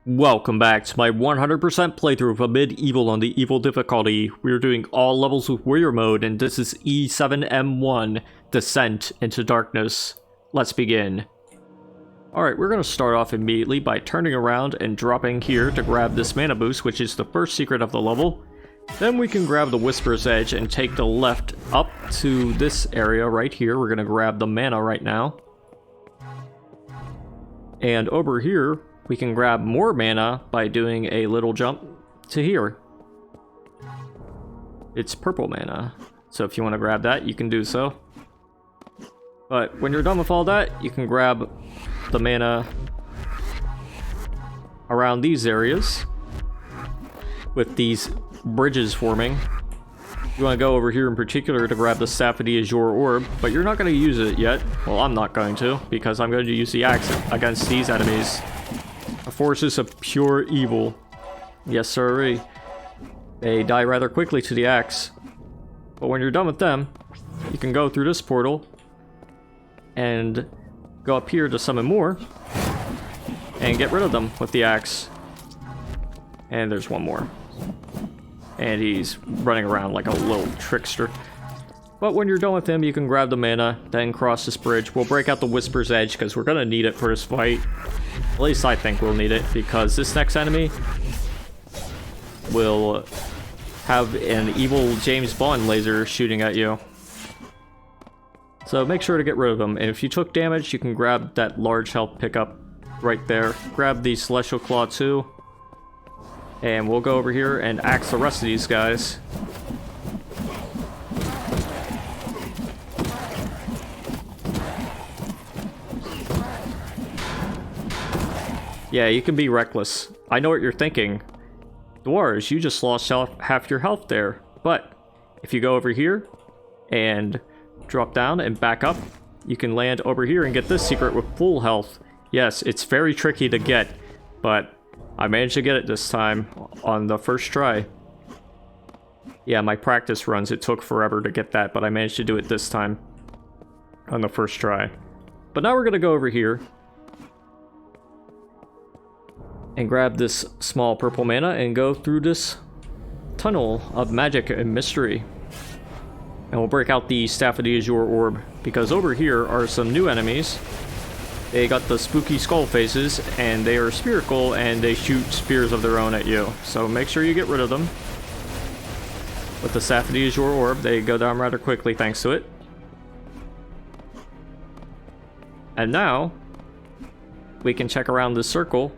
Welcome back to my 100% playthrough of Medieval on the Evil difficulty. We're doing all levels with warrior mode, and this is E7M1, Descent into Darkness. Let's begin. Alright, we're going to start off immediately by turning around and dropping here to grab this mana boost, which is the first secret of the level. Then we can grab the Whisper's Edge and take the left up to this area right here. We're going to grab the mana right now. And over here, we can grab more mana by doing a little jump to here. It's purple mana, so if you want to grab that, you can do so. But when you're done with all that, you can grab the mana around these areas with these bridges forming. You want to go over here in particular to grab the Staff of the Azure Orb, but you're not going to use it yet. Well, I'm not going to, because I'm going to use the axe against these enemies. The forces of pure evil. Yes, sirree. They die rather quickly to the axe. But when you're done with them, you can go through this portal and go up here to summon more and get rid of them with the axe. And there's one more. And he's running around like a little trickster. But when you're done with him, you can grab the mana, then cross this bridge. We'll break out the Whisper's Edge because we're going to need it for this fight. At least I think we'll need it, because this next enemy will have an evil James Bond laser shooting at you. So make sure to get rid of them. And if you took damage, you can grab that large health pickup right there. Grab the Celestial Claw too. And we'll go over here and axe the rest of these guys. Yeah, you can be reckless. I know what you're thinking. Dwarves, you just lost half your health there. But if you go over here and drop down and back up, you can land over here and get this secret with full health. Yes, it's very tricky to get, but I managed to get it this time on the first try. Yeah, my practice runs, it took forever to get that, but I managed to do it this time on the first try. But now we're going to go over here and grab this small purple mana and go through this tunnel of magic and mystery. And we'll break out the Staff of the Azure Orb, because over here are some new enemies. They got the spooky skull faces, and they are spherical, and they shoot spears of their own at you. So make sure you get rid of them. With the Staff of the Azure Orb, they go down rather quickly thanks to it. And now, we can check around this circle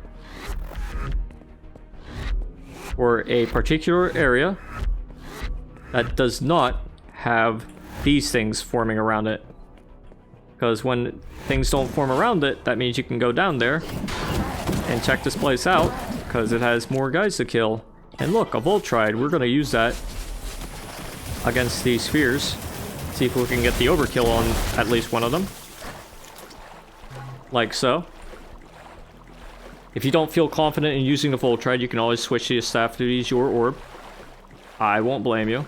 for a particular area that does not have these things forming around it. Because when things don't form around it, that means you can go down there and check this place out, because it has more guys to kill. And look, a Voltride, we're going to use that against these spheres. See if we can get the overkill on at least one of them. Like so. If you don't feel confident in using the Voltride, you can always switch to the Staff to use your orb. I won't blame you.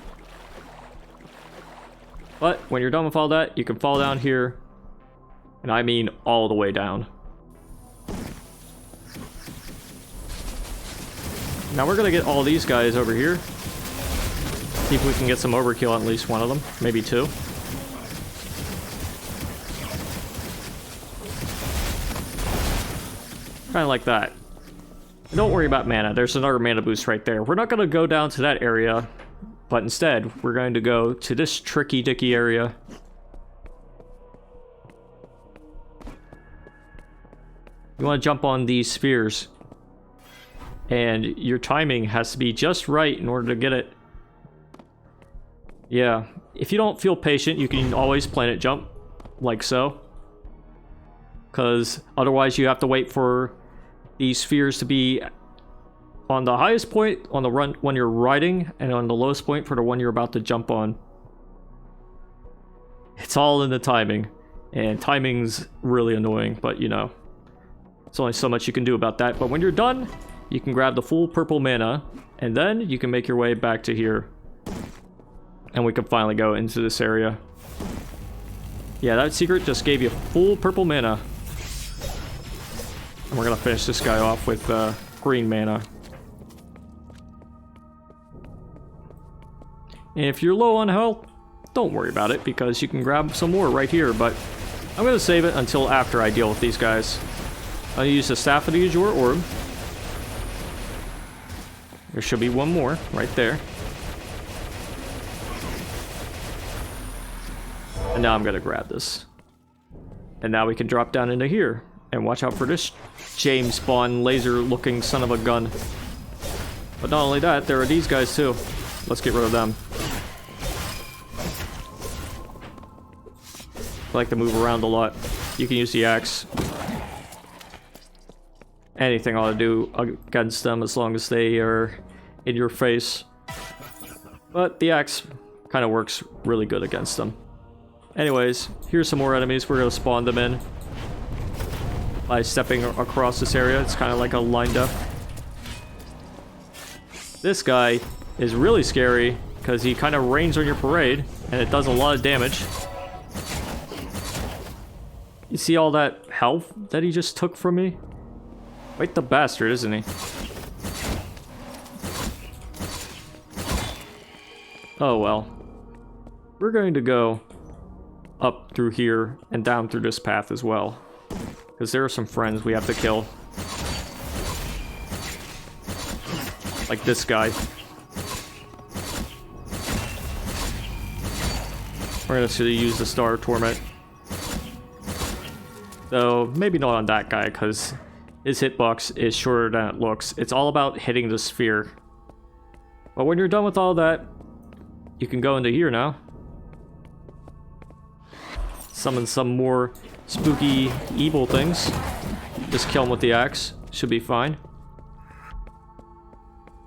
But when you're done with all that, you can fall down here. And I mean all the way down. Now we're going to get all these guys over here. See if we can get some overkill on at least one of them. Maybe two. Kind of like that. And don't worry about mana. There's another mana boost right there. We're not going to go down to that area. But instead, we're going to go to this tricky dicky area. You want to jump on these spheres. And your timing has to be just right in order to get it. Yeah. If you don't feel patient, you can always planet jump. Like so. Because otherwise you have to wait for these spheres to be on the highest point on the run when you're riding, and on the lowest point for the one you're about to jump on. It's all in the timing. And timing's really annoying, but you know. There's only so much you can do about that. But when you're done, you can grab the full purple mana, and then you can make your way back to here. And we can finally go into this area. Yeah, that secret just gave you full purple mana. And we're gonna finish this guy off with green mana. And if you're low on health, don't worry about it, because you can grab some more right here, but I'm going to save it until after I deal with these guys. I'll use the Staff of the Azure Orb. There should be one more right there. And now I'm going to grab this. And now we can drop down into here. And watch out for this James Bond laser-looking son of a gun. But not only that, there are these guys too. Let's get rid of them. I like to move around a lot. You can use the axe. Anything ought to do against them as long as they are in your face. But the axe kind of works really good against them. Anyways, here's some more enemies. We're going to spawn them in by stepping across this area. It's kind of like a line up. This guy is really scary because he kind of rains on your parade and it does a lot of damage. You see all that health that he just took from me? Quite the bastard, isn't he? Oh well. We're going to go up through here and down through this path as well. Because there are some friends we have to kill. Like this guy. We're going to use the Star Torment. Though, maybe not on that guy, because his hitbox is shorter than it looks. It's all about hitting the sphere. But when you're done with all that, you can go into here now. Summon some more spooky, evil things. Just kill them with the axe. Should be fine.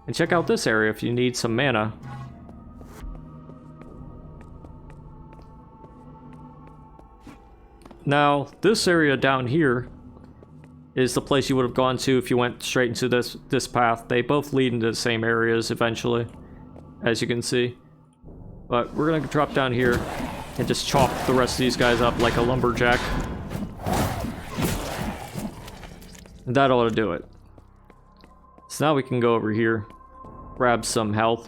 And check out this area if you need some mana. Now, this area down here is the place you would have gone to if you went straight into this path. They both lead into the same areas eventually, as you can see. But we're gonna drop down here and just chop the rest of these guys up like a lumberjack. And that ought to do it. So now we can go over here, grab some health.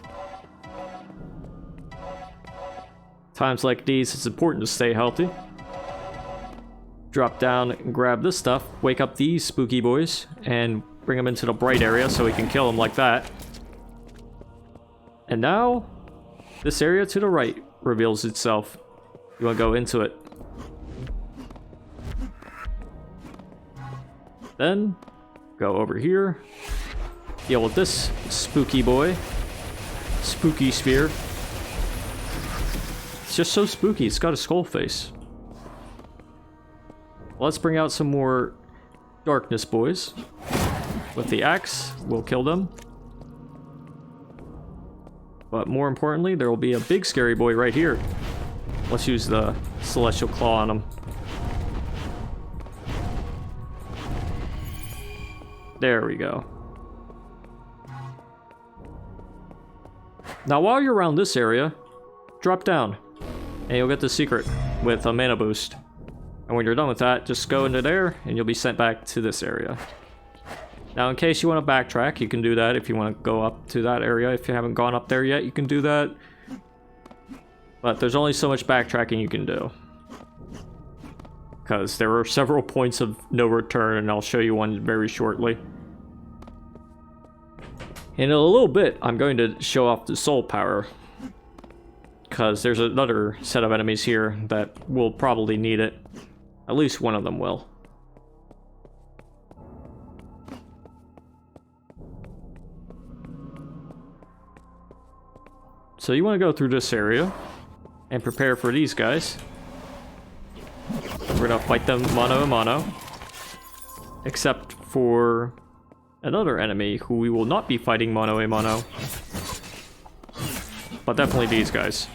Times like these, it's important to stay healthy. Drop down and grab this stuff, wake up these spooky boys, and bring them into the bright area so we can kill them like that. And now, this area to the right reveals itself. You want to go into it. Then, go over here, deal with this spooky boy. Spooky spear. It's just so spooky, it's got a skull face. Let's bring out some more darkness boys. With the axe, we'll kill them. But more importantly, there will be a big scary boy right here. Let's use the celestial claw on him. There we go. Now while you're around this area, drop down. And you'll get the secret with a mana boost. And when you're done with that, just go into there, and you'll be sent back to this area. Now, in case you want to backtrack, you can do that. If you want to go up to that area, if you haven't gone up there yet, you can do that. But there's only so much backtracking you can do. Because there are several points of no return, and I'll show you one very shortly. In a little bit, I'm going to show off the soul power. Because there's another set of enemies here that will probably need it. At least one of them will. So you want to go through this area and prepare for these guys. We're going to fight them mano a mano. Except for another enemy who we will not be fighting mano a mano. But definitely these guys.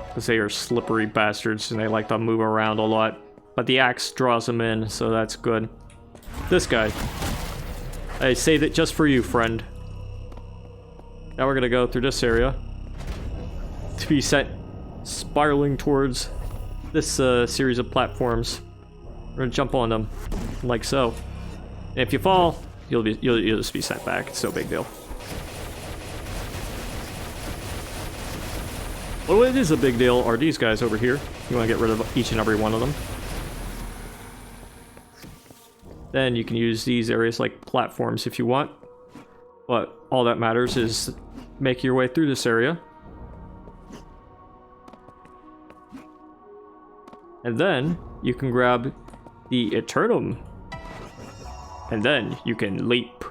Because they are slippery bastards and they like to move around a lot. But the axe draws them in, so that's good. This guy. I saved it just for you, friend. Now we're gonna go through this area. To be sent spiraling towards this series of platforms. We're gonna jump on them, like so. And if you fall, you'll just be sent back. It's no big deal. What it is a big deal are these guys over here. You want to get rid of each and every one of them. Then you can use these areas like platforms if you want. But all that matters is make your way through this area. And then you can grab the Eternum. And then you can leap.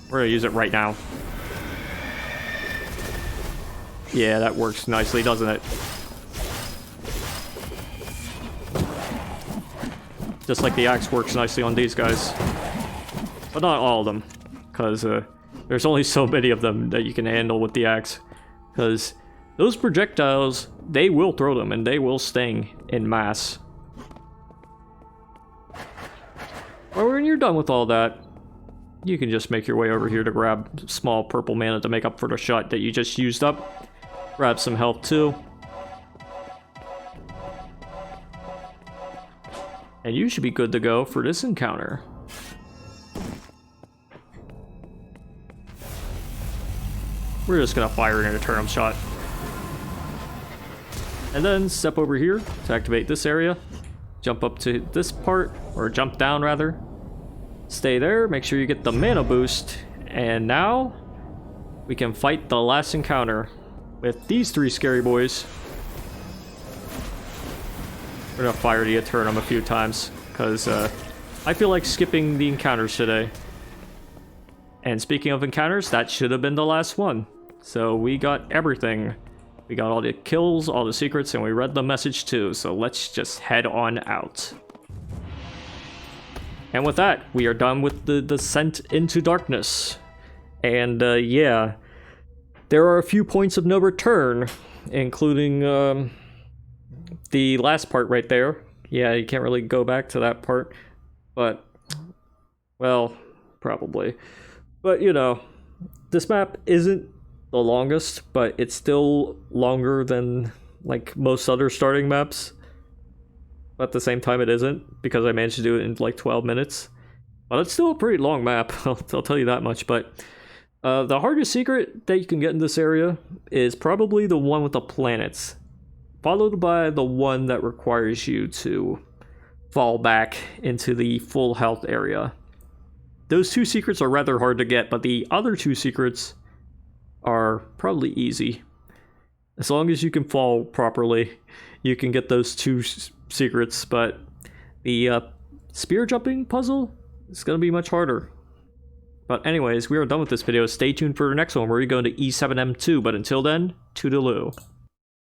We're gonna use it right now. Yeah, that works nicely, doesn't it? Just like the axe works nicely on these guys. But not all of them. Because there's only so many of them that you can handle with the axe. Because those projectiles, they will throw them and they will sting in mass. But when you're done with all that, you can just make your way over here to grab small purple mana to make up for the shot that you just used up. Grab some health too. And you should be good to go for this encounter. We're just gonna fire an Eternum shot. And then step over here to activate this area. Jump up to this part, or jump down rather. Stay there, make sure you get the mana boost. And now, we can fight the last encounter with these three scary boys. We're gonna fire the Eternum a few times, because I feel like skipping the encounters today. And speaking of encounters, that should have been the last one. So we got everything. We got all the kills, all the secrets, and we read the message too. So let's just head on out. And with that, we are done with the descent into darkness. And yeah, there are a few points of no return, including the last part right there. Yeah, you can't really go back to that part, but, well, probably. But, you know, this map isn't the longest, but it's still longer than, like, most other starting maps. But at the same time, it isn't, because I managed to do it in, like, 12 minutes. But it's still a pretty long map, I'll tell you that much, but the hardest secret that you can get in this area is probably the one with the planets, followed by the one that requires you to fall back into the full health area. Those two secrets are rather hard to get, but the other two secrets are probably easy. As long as you can fall properly, you can get those two secrets, but the spear jumping puzzle is going to be much harder. But anyways, we are done with this video. Stay tuned for the next one where we go into E7M2, but until then, toodaloo.